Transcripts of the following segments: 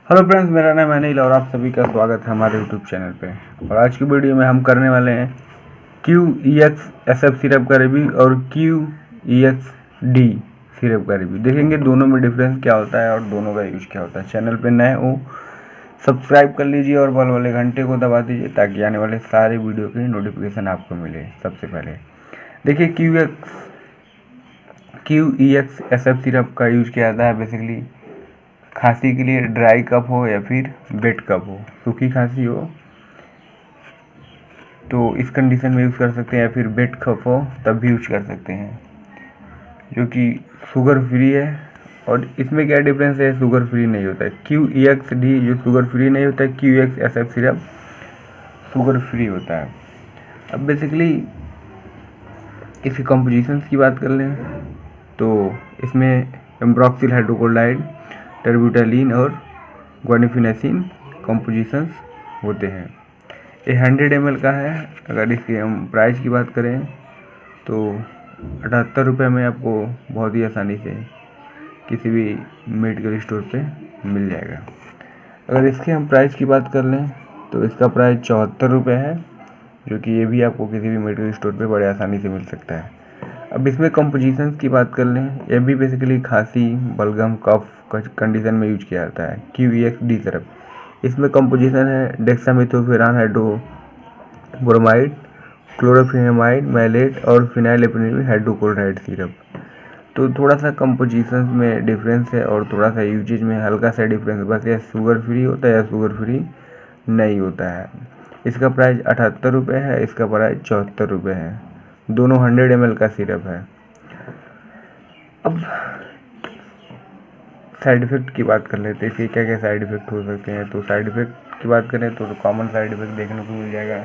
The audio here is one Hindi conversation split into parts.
हेलो फ्रेंड्स, मेरा नाम है अनिल और आप सभी का स्वागत है हमारे यूट्यूब चैनल पे। और आज की वीडियो में हम करने वाले हैं QEX-SF सिरप का रिव्यू और QEX-D सिरप का रिव्यू। देखेंगे दोनों में डिफरेंस क्या होता है और दोनों का यूज क्या होता है। चैनल पे नए हो सब्सक्राइब कर लीजिए और बल वाले घंटे को दबा दीजिए ताकि आने वाले सारे वीडियो की नोटिफिकेशन आपको मिले सबसे पहले। देखिए QEX-SF सिरप का यूज किया जाता है बेसिकली खांसी के लिए। ड्राई कफ हो या फिर वेट कफ हो, सूखी खांसी हो तो इस कंडीशन में यूज़ कर सकते हैं, या फिर वेट कफ हो तब भी यूज कर सकते हैं, जो कि शुगर फ्री है। और इसमें क्या डिफरेंस है, शुगर फ्री नहीं होता है। QEX-D जो शुगर फ्री नहीं होता है, QEX-SF सिरप शुगर फ्री होता है। अब बेसिकली इसकी कंपोजिशंस की बात कर लें तो इसमें एम्ब्रोक्सिल हाइड्रोक्लोराइड, टर्बिटोलिन और ग्वानिफिनेसिन कंपोजिशंस होते हैं। ये 100 ml का है। अगर इसकी हम प्राइस की बात करें तो 78 रुपये में आपको बहुत ही आसानी से किसी भी मेडिकल स्टोर पे मिल जाएगा। अगर इसके हम प्राइस की बात कर लें तो इसका प्राइस 74 रुपये है, जो कि ये भी आपको किसी भी मेडिकल स्टोर पे बड़े आसानी से मिल सकता है। अब इसमें कंपोजिशंस की बात कर लें, ये भी बेसिकली खांसी, बलगम, कफ कंडीशन में यूज किया जाता है। QEX-D सिरप, इसमें कंपोजिशन है डेक्सामेथोफेरान हाइड्रोब्रोमाइड, क्लोरोफेनेमाइड, मैलेट और फिनाइलएल्पिनिल हाइड्रोक्लोराइड सिरप। तो थोड़ा सा कंपोजिशन में डिफरेंस है और थोड़ा सा यूजेज में हल्का सा डिफरेंस, बस ये शुगर फ्री होता है या शुगर फ्री नहीं होता है। इसका प्राइस 78 रुपये है, इसका प्राइस 74 रुपये है। दोनों 100 ml का सिरप है। अब साइड इफ़ेक्ट की बात कर लेते हैं, इसके क्या क्या साइड इफ़ेक्ट हो सकते हैं। तो साइड इफ़ेक्ट की बात करें तो कॉमन साइड इफ़ेक्ट देखने को मिल जाएगा,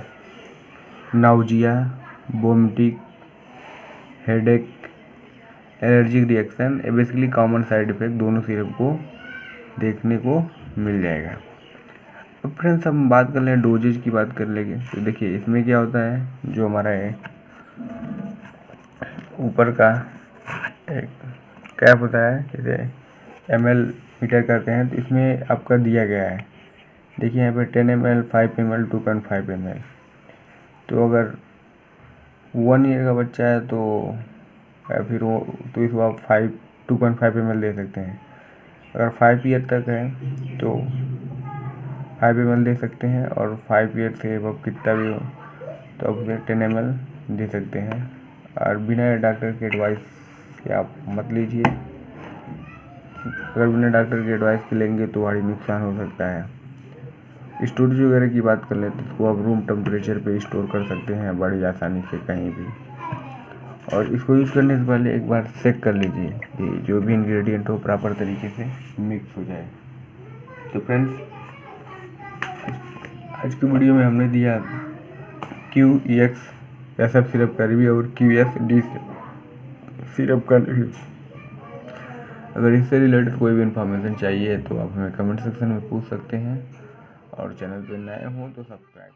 nausea, vomiting, headache, allergic reaction. ये बेसिकली कॉमन साइड इफ़ेक्ट दोनों सिरप को देखने को मिल जाएगा। अब फ्रेंड्स हम बात कर लें डोजेज की बात कर लेंगे तो देखिए इसमें क्या होता है, जो हमारा है ऊपर का एक कैप होता है, जैसे ml मीटर करते हैं, तो इसमें आपका दिया गया है। देखिए यहाँ पे 10 ml, 5 ml, 2.5 ml। तो अगर 1 ईयर का बच्चा है तो या फिर वो तो इसको आप 2.5 ml दे सकते हैं। अगर 5 ईयर तक है तो 5 ml दे सकते हैं, और 5 ईयर से अब कितना भी हो तो आप उसे 10 ml दे सकते हैं। और बिना डॉक्टर के एडवाइस के आप मत लीजिए। अगर बिना डॉक्टर के एडवाइस के लेंगे तो बड़ी नुकसान हो सकता है। स्टोरेज वगैरह की बात कर लें तो इसको आप रूम टेम्परेचर पे स्टोर कर सकते हैं बड़ी आसानी से कहीं भी। और इसको यूज़ करने से पहले एक बार चेक कर लीजिए कि जो भी इंग्रेडिएंट हो प्रॉपर तरीके से मिक्स हो जाए। तो फ्रेंड्स आज की वीडियो में हमने दिया QEX-SF सिरप का रिव्यू और QEX-D सिरप का रिव्यू। अगर इससे रिलेटेड कोई भी इन्फॉर्मेशन चाहिए तो आप हमें कमेंट सेक्शन में पूछ सकते हैं, और चैनल पर नए हों तो सब्सक्राइब